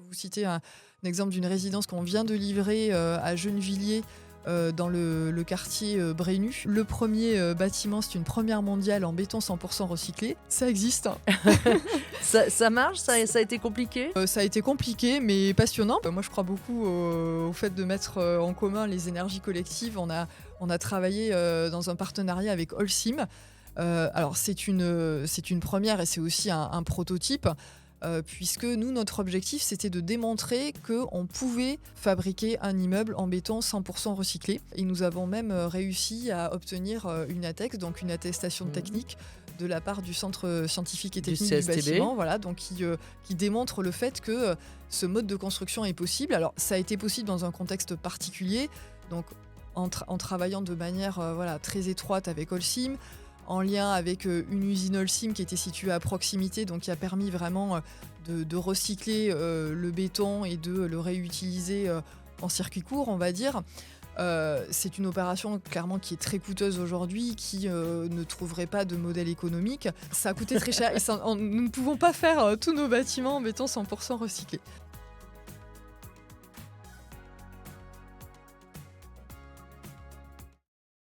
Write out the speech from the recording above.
vous citer un exemple d'une résidence qu'on vient de livrer à Gennevilliers, dans le quartier Brennus. Le premier bâtiment, c'est une première mondiale en béton 100% recyclé. Ça existe, hein. Ça marche? Ça a été compliqué? Ça a été compliqué, mais passionnant. Moi, je crois beaucoup au fait de mettre en commun les énergies collectives. On a travaillé dans un partenariat avec Holcim. Alors, c'est une première et c'est aussi un prototype. Puisque nous, notre objectif, c'était de démontrer qu'on pouvait fabriquer un immeuble en béton 100% recyclé. Et nous avons même réussi à obtenir une ATEX, donc une attestation technique, de la part du Centre scientifique et Du technique du CSTB. bâtiment, voilà, donc qui démontre le fait que ce mode de construction est possible. Alors, ça a été possible dans un contexte particulier, donc en travaillant de manière très étroite avec Holcim, en lien avec une usine Holcim qui était située à proximité, donc qui a permis vraiment de recycler le béton et de le réutiliser en circuit court, on va dire. C'est une opération clairement qui est très coûteuse aujourd'hui, qui ne trouverait pas de modèle économique. Ça a coûté très cher et nous ne pouvons pas faire tous nos bâtiments en béton 100% recyclé.